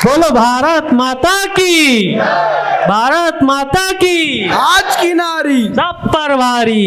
बोलो भारत माता की, भारत माता की। आज की नारी सब पर भारी।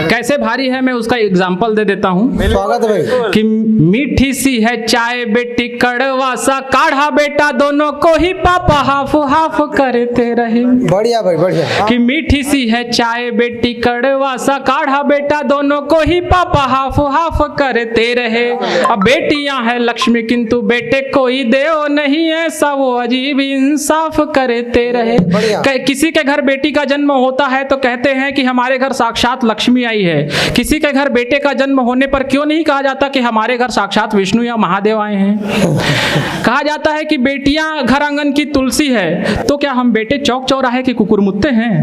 कैसे भारी है मैं उसका एग्जाम्पल दे देता हूँ स्वागत है भाई। कि मीठी सी है चाय बेटी कड़वा सा काढ़ा बेटा दोनों को ही पापा हाफ हाफ करते रहे। बढ़िया भाई बढ़िया। कि मीठी सी है चाय बेटी कड़वा सा काढ़ा बेटा दोनों को ही पापा हाफ हाफ करते रहे। अब बेटियां हैं लक्ष्मी किंतु बेटे कोई देव नहीं, ऐसा वो अजीब इंसाफ करते रहे। किसी के घर बेटी का जन्म होता है तो कहते हैं कि हमारे घर साक्षात लक्ष्मी आई है। किसी के घर बेटे का जन्म होने पर क्यों नहीं कहा जाता कि हमारे घर साक्षात विष्णु या महादेव आए हैं। कहा जाता है कि बेटियां घर आंगन की तुलसी है, तो क्या हम बेटे चौक चौराहे के कुकुरमुत्ते हैं।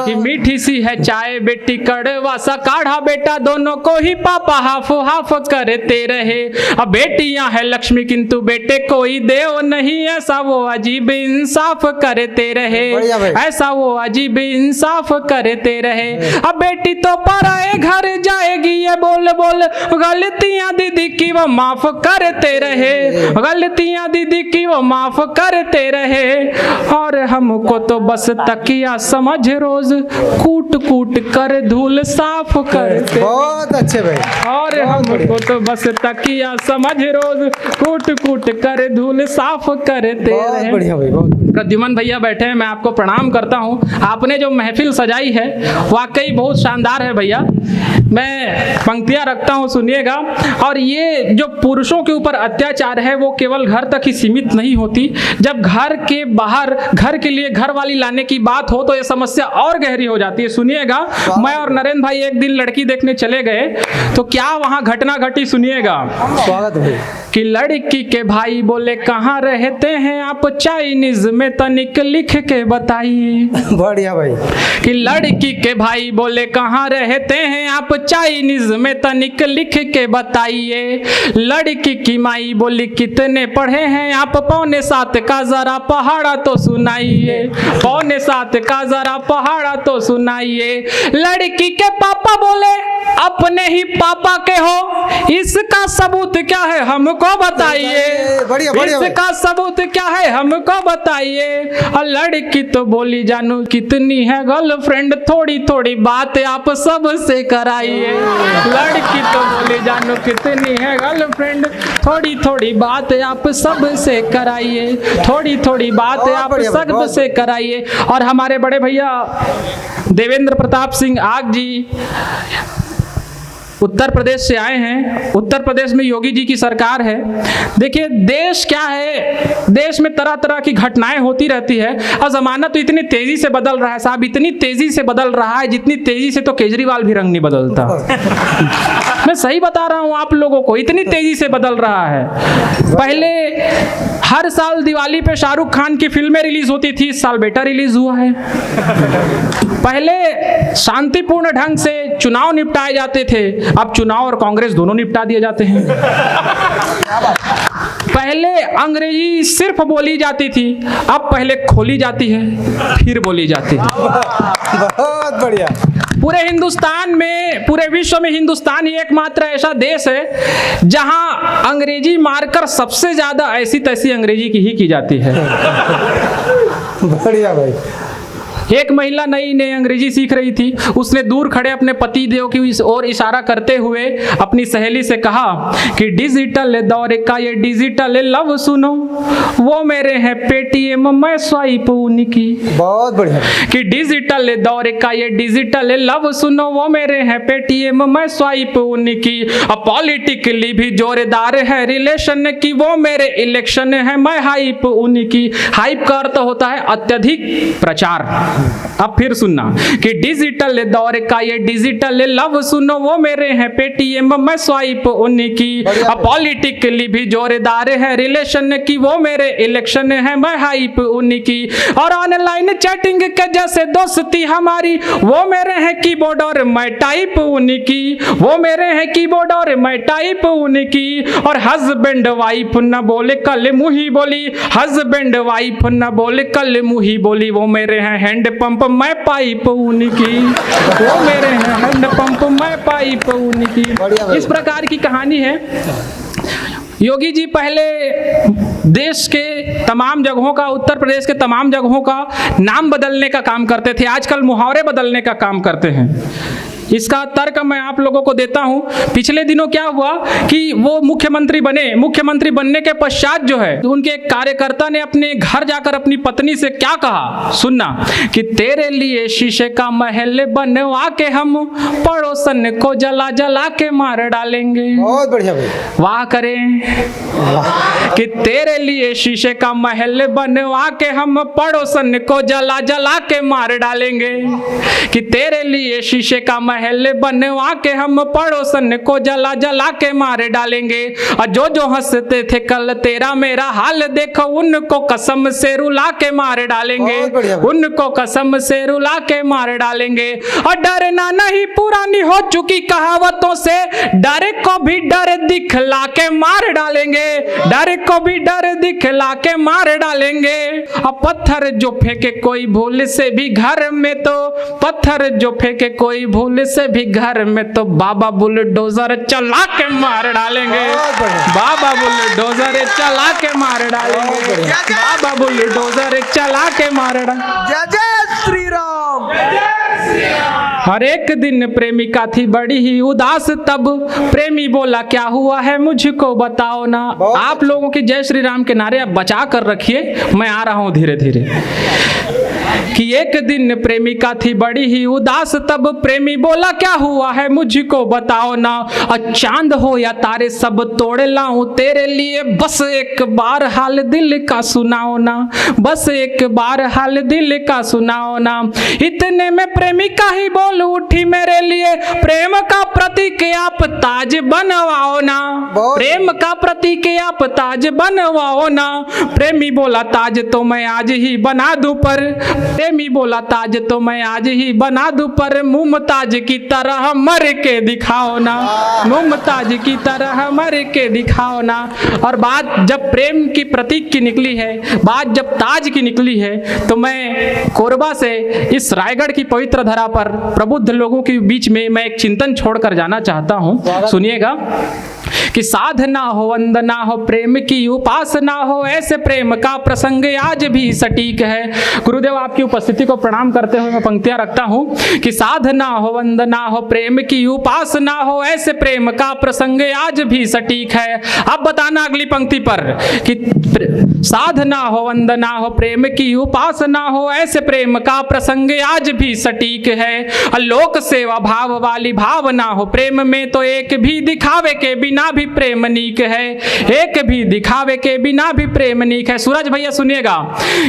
कि मीठी सी है चाय बेटी कड़वा सा काढ़ा बेटा दोनों को ही पापा हाफ हाफ करते रहे। अब बेटियां है लक्ष्मी किंतु बेटे कोई देव नहीं, ऐसा वो अजीब इंसाफ करते रहे, ऐसा वो अजीब इंसाफ करते रहे। अब बेटी तो पराए घर जाएगी ये बोल बोल गलतियां दीदी की वो माफ करते रहे, गलतियां दीदी की वो माफ करते रहे। और हमको तो बस तकिया समझ रोज कूट कूट कर धूल साफ करते। बहुत अच्छे भाई। और हमको तो बस तकिया समझ रोज कूट कूट कर धूल साफ करते रहे। बढ़िया भाई बहुत। प्रद्युमन भैया बैठे हैं, मैं आपको प्रणाम करता हूँ। आपने जो महफिल सजाई है वाकई बहुत शानदार है भैया। मैं पंक्तियां रखता हूँ, सुनिएगा। और ये जो पुरुषों के ऊपर अत्याचार है वो केवल घर तक ही सीमित नहीं होती। जब घर के बाहर घर के लिए घर वाली लाने की बात हो तो ये समस्या और गहरी हो जाती है। सुनिएगा, मैं और नरेंद्र भाई एक दिन लड़की देखने चले गए तो क्या वहाँ घटना घटी, सुनिएगा। स्वागत है। कि लड़की के भाई बोले कहाँ रहते हैं आप, चाइनीज में तनिक लिख के बताइए। बढ़िया भाई। कि लड़की के भाई बोले कहाँ रहते हैं आप, चाइनीज में तनिक लिख के बताइए। लड़की की माई बोली कितने पढ़े हैं आप, 6.25 का जरा पहाड़ा तो सुनाइए, 6.25 का जरा पहाड़ा तो सुनाइए। लड़की के पापा बोले अपने ही पापा के हो, इसका सबूत क्या है हमको बताइए, इसका सबूत क्या है हमको बताइए। और लड़की तो बोली जानू कितनी है गर्लफ्रेंड, थोड़ी थोड़ी बात आप सबसे कराइए। लड़की तो बोली जानू कितनी है गर्लफ्रेंड, थोड़ी थोड़ी बात आप सबसे कराइए, थोड़ी थोड़ी बात आप सबसे कराइए। और हमारे बड़े भैया देवेंद्र प्रताप सिंह आग जी उत्तर प्रदेश से आए हैं। उत्तर प्रदेश में योगी जी की सरकार है। देखिए देश क्या है, देश में तरह तरह की घटनाएं होती रहती है और जमाना तो इतनी तेजी से बदल रहा है साहब, इतनी तेजी से बदल रहा है जितनी तेजी से तो केजरीवाल भी रंग नहीं बदलता। मैं सही बता रहा हूं आप लोगों को, इतनी तेजी से बदल रहा है। पहले हर साल दिवाली पे शाहरुख खान की फिल्में रिलीज होती थी, इस साल बेटा रिलीज हुआ है। पहले शांतिपूर्ण ढंग से चुनाव निपटाए जाते थे, अब चुनाव और कांग्रेस दोनों निपटा दिए जाते हैं। पहले अंग्रेजी सिर्फ बोली जाती थी, अब पहले खोली जाती है फिर बोली जाती है। बहुत बढ़िया। पूरे हिंदुस्तान में, पूरे विश्व में हिंदुस्तान ही एकमात्र ऐसा देश है जहां अंग्रेजी मारकर सबसे ज्यादा ऐसी तैसी अंग्रेजी की ही की जाती है। बढ़िया भाई। एक महिला नई नई अंग्रेजी सीख रही थी, उसने दूर खड़े अपने पति देव की ओर इशारा करते हुए अपनी सहेली से कहा कि डिजिटल दौर का ये डिजिटल लव सुनो, वो मेरे हैं पेटीएम मैं स्वाइप उनकी। बहुत बढ़िया। कि डिजिटल दौर का ये डिजिटल लव सुनो, वो मेरे हैं पेटीएम मैं स्वाइप उनकी। अब पॉलिटिकली भी जोरदार है रिलेशन की, वो मेरे इलेक्शन है मैं हाइप उनकी। हाइप का अर्थ होता है अत्यधिक प्रचार। अब फिर सुनना कि डिजिटल दौर का ये डिजिटल लव सुनो, वो मेरे हैं पेटीएम मैं स्वाइप उनकी। अब पॉलिटिकली भी जोरदार है रिलेशन की, वो मेरे इलेक्शन है मैं हाइप उनकी। और ऑनलाइन चैटिंग के जैसे दोस्ती हमारी, वो मेरे हैं कीबोर्ड और मैं टाइप उनकी, वो मेरे हैं कीबोर्ड और मैं टाइप उनकी। और हस्बैंड वाइफ न बोले कल मुही बोली, हस्बैंड वाइफ न बोले कल मुही बोली, वो मेरे हैं हैंड पंप मैं पाइप उनकी, वो मेरे हैं हैंड पंप मैं पाइप उनकी। इस प्रकार की कहानी है। योगी जी पहले देश के तमाम जगहों का, उत्तर प्रदेश के तमाम जगहों का नाम बदलने का काम करते थे, आजकल मुहावरे बदलने का काम करते हैं। इसका तर्क मैं आप लोगों को देता हूं। पिछले दिनों क्या हुआ कि वो मुख्यमंत्री बने, मुख्यमंत्री बनने के पश्चात जो है उनके एक कार्यकर्ता ने अपने घर जाकर अपनी पत्नी से क्या कहा, सुनना, कि तेरे लिए शीशे का महल बनवा के हम पड़ोसन को जला जला के मार डालेंगे। बहुत बढ़िया भाई। वाह करें। कि तेरे लिए शीशे का महल बनवा के हम पड़ोसन को जला जला के मार डालेंगे। कि तेरे लिए शीशे का महल बनवा के हम पड़ोसन को जला जला के मार डालेंगे। और जो हंसते थे कल तेरा मेरा हाल देखो, उनको कसम से रुला के मार डालेंगे, उनको कसम से रुला के मार डालेंगे। और डरना नहीं पुरानी हो चुकी कहावतों से, डर को भी डर दिखला के मार डालेंगे, डर को भी डर दिखला के मार डालेंगे। अब पत्थर जो फेंके कोई भूल से भी घर में, तो पत्थर जो फेंके कोई भूल से भी घर में, तो बाबा बुलडोजर चला के मार डालेंगे, बाबा बुलडोजर चला के मार डालेंगे, बाबा बुलडोजर चला के मार डालेंगे। जय जय श्री राम। हर एक दिन प्रेमिका थी बड़ी ही उदास, तब प्रेमी बोला क्या हुआ है मुझको बताओ ना। आप लोगों की जय श्री राम के नारे आप बचा कर रखिए, मैं आ रहा हूं धीरे धीरे। कि एक दिन प्रेमिका थी बड़ी ही उदास, तब प्रेमी बोला क्या हुआ है मुझको बताओ ना। चांद हो या तारे सब तोड़ लाऊं तेरे लिए, बस एक बार हाल दिल का सुनाओ ना, बस एक बार हाल दिल का सुनाओ ना। इतने में प्रेमिका ही बोल उठी मेरे लिए, प्रेम का प्रतीक आप ताज बनवाओ ना, प्रेम का प्रतीक आप ताज बनवाओ ना। प्रेमी बोला ताज तो मैं आज ही बना दूं पर, प्रेमी बोला ताज तो मैं आज ही बना दूं पर, मुमताज की तरह मर के दिखाओ ना, मुमताज की तरह मर के दिखाओ ना। और बात जब प्रेम की प्रतीक की निकली है, बात जब ताज की निकली है, तो मैं कोरबा से इस रायगढ़ की पवित्र धरा पर प्रबुद्ध लोगों के बीच में मैं एक चिंतन छोड़कर जाना चाहता हूं। सुनिएगा कि साधना हो वंदना हो प्रेम की उपासना हो, ऐसे प्रेम का प्रसंग आज भी सटीक है। गुरुदेव आपकी उपस्थिति को प्रणाम करते हुए मैं पंक्तियां रखता हूं कि साधना हो वंदना हो प्रेम की उपासना हो, ऐसे प्रेम का प्रसंग आज भी सटीक है। अब बताना अगली पंक्ति पर कि साधना हो वंदना हो प्रेम की उपासना हो, ऐसे प्रेम का प्रसंग आज भी सटीक है। लोक सेवा भाव वाली भावना हो प्रेम में, तो एक भी दिखावे के बिना भी प्रेम नीक है, एक भी दिखावे के बिना भी प्रेम नीक है। सूरज भैया सुनिएगा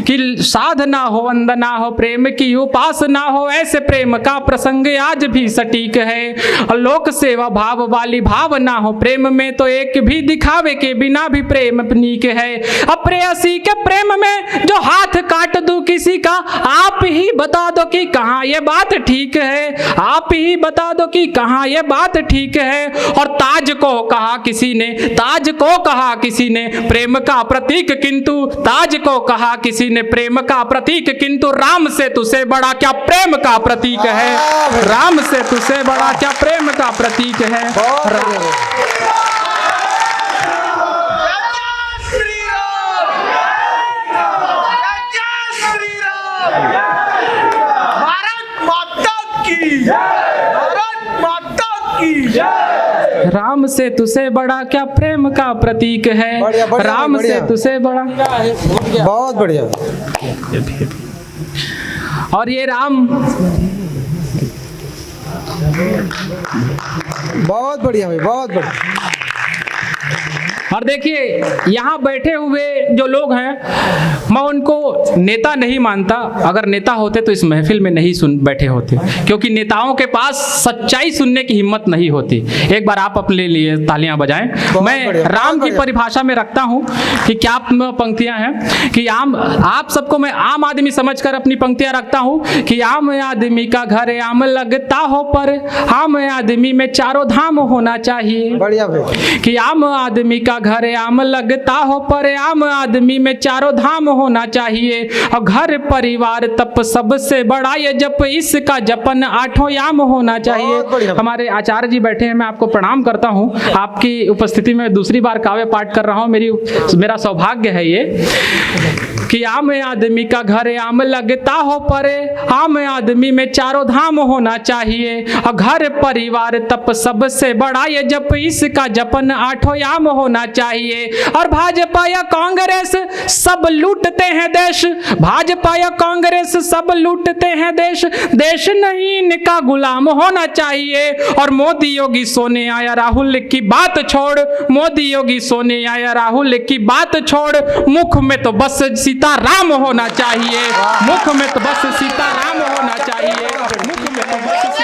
कि साधना हो वंदना हो प्रेम की उपासना हो, ऐसे प्रेम का प्रसंग आज भी सटीक है। लोक सेवा भाव वाली भावना हो प्रेम में, तो एक भी दिखावे के बिना भी प्रेम नीक है। अब प्रेयसी के प्रेम में जो हाथ काट दूं किसी का, आप ही बता दो कि कहां ये बात ठीक है, आप ही बता दो कि कहां ये बात ठीक है। और ताज को कहा किसी ने, ताज को कहा किसी ने प्रेम का प्रतीक, किंतु ताज को कहा किसी ने प्रेम का प्रतीक, किंतु राम से तुझसे बड़ा क्या प्रेम का प्रतीक है, राम से तुझसे बड़ा क्या प्रेम का प्रतीक है। राम से तुझसे बड़ा क्या प्रेम का प्रतीक है, बढ़िया, बढ़िया, राम बढ़िया। से तुझसे बड़ा। बहुत बढ़िया। और ये राम बहुत बढ़िया भाई, बहुत बढ़िया। और देखिए यहाँ बैठे हुए जो लोग हैं, मैं उनको नेता नहीं मानता, अगर नेता होते तो इस महफिल में नहीं सुन बैठे होते, क्योंकि नेताओं के पास सच्चाई सुनने की हिम्मत नहीं होती। एक बार आप अपने लिए तालियां बजाएं। मैं राम की परिभाषा में रखता हूं कि क्या पंक्तियां हैं कि आप सबको मैं आम आदमी समझकर अपनी पंक्तियां रखता हूं कि आम आदमी का घर आम लगता हो, पर आम आदमी में चारों धाम होना चाहिए। बढ़िया भाई। कि आम आदमी का घर आम लगता हो, पर आम आदमी में चारों धाम होना चाहिए। और घर परिवार तप सबसे बड़ा, ये जप इसका जपन आठों याम होना चाहिए। बहुत बढ़िया। हमारे आचार्य जी बैठे हैं, मैं आपको प्रणाम करता हूँ। आपकी उपस्थिति में दूसरी बार काव्य पाठ कर रहा हूँ। मेरा सौभाग्य है ये कि आम आदमी का घर आम लगता हो, पर आम आदमी में चारों धाम होना चाहिए। और घर परिवार तप सबसे बड़ा, ये जप इसका जपन आठों याम होना चाहिए। और भाजपा या कांग्रेस सब लूटते हैं देश, भाजपा या कांग्रेस सब लूटते हैं देश, देश नहीं इनका गुलाम होना चाहिए। और मोदी योगी सोनिया या राहुल की बात छोड़, मोदी योगी सोनिया या राहुल की बात छोड़, मुख में तो बस सीताराम होना चाहिए, मुख में तो बस सीताराम होना चाहिए, मुख में तो बस